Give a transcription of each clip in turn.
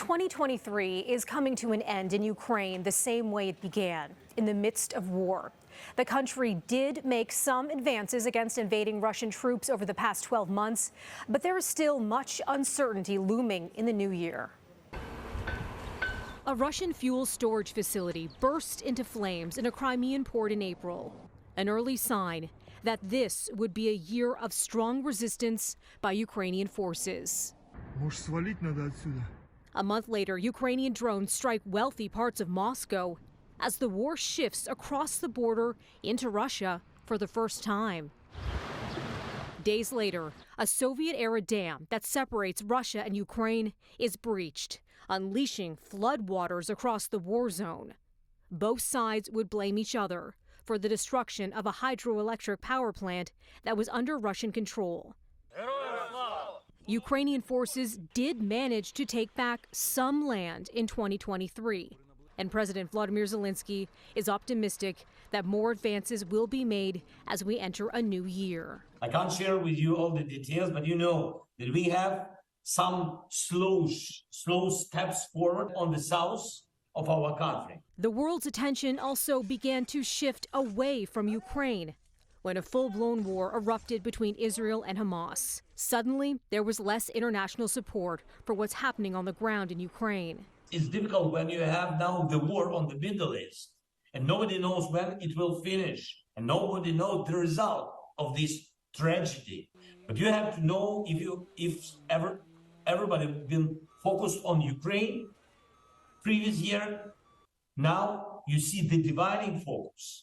2023 is coming to an end in Ukraine the same way it began, in the midst of war. The country did make some advances against invading Russian troops over the past 12 months, but there is still much uncertainty looming in the new year. A Russian fuel storage facility burst into flames in a Crimean port in April, an early sign that this would be a year of strong resistance by Ukrainian forces. A month later, Ukrainian drones strike wealthy parts of Moscow as the war shifts across the border into Russia for the first time. Days later, a Soviet-era dam that separates Russia and Ukraine is breached, unleashing floodwaters across the war zone. Both sides would blame each other for the destruction of a hydroelectric power plant that was under Russian control. Ukrainian forces did manage to take back some land in 2023, and President Volodymyr Zelensky is optimistic that more advances will be made as we enter a new year. I can't share with you all the details, but you know that we have some slow steps forward on the south of our country. The world's attention also began to shift away from Ukraine when a full-blown war erupted between Israel and Hamas. Suddenly, there was less international support for what's happening on the ground in Ukraine. It's difficult when you have now the war on the Middle East, and nobody knows when it will finish, and nobody knows the result of this tragedy. But you have to know, if everybody been focused on Ukraine previous year, now you see the dividing focus.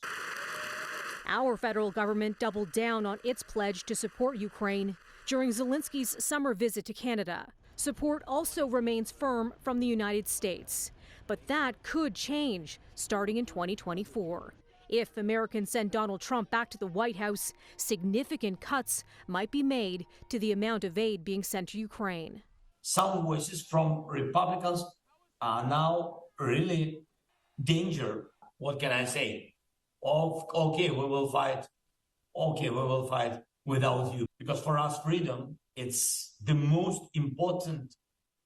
Our federal government doubled down on its pledge to support Ukraine during Zelensky's summer visit to Canada. Support also remains firm from the United States, but that could change starting in 2024. If Americans send Donald Trump back to the White House, significant cuts might be made to the amount of aid being sent to Ukraine. Some voices from Republicans are now really danger. What can I say? Okay, we will fight. Okay, we will fight without you. Because for us, freedom, it's the most important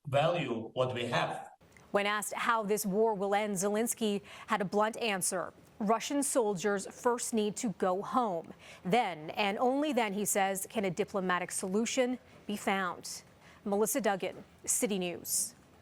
value what we have. When asked how this war will end, Zelensky had a blunt answer. Russian soldiers first need to go home. Then, and only then, he says, can a diplomatic solution be found. Melissa Duggan, City News.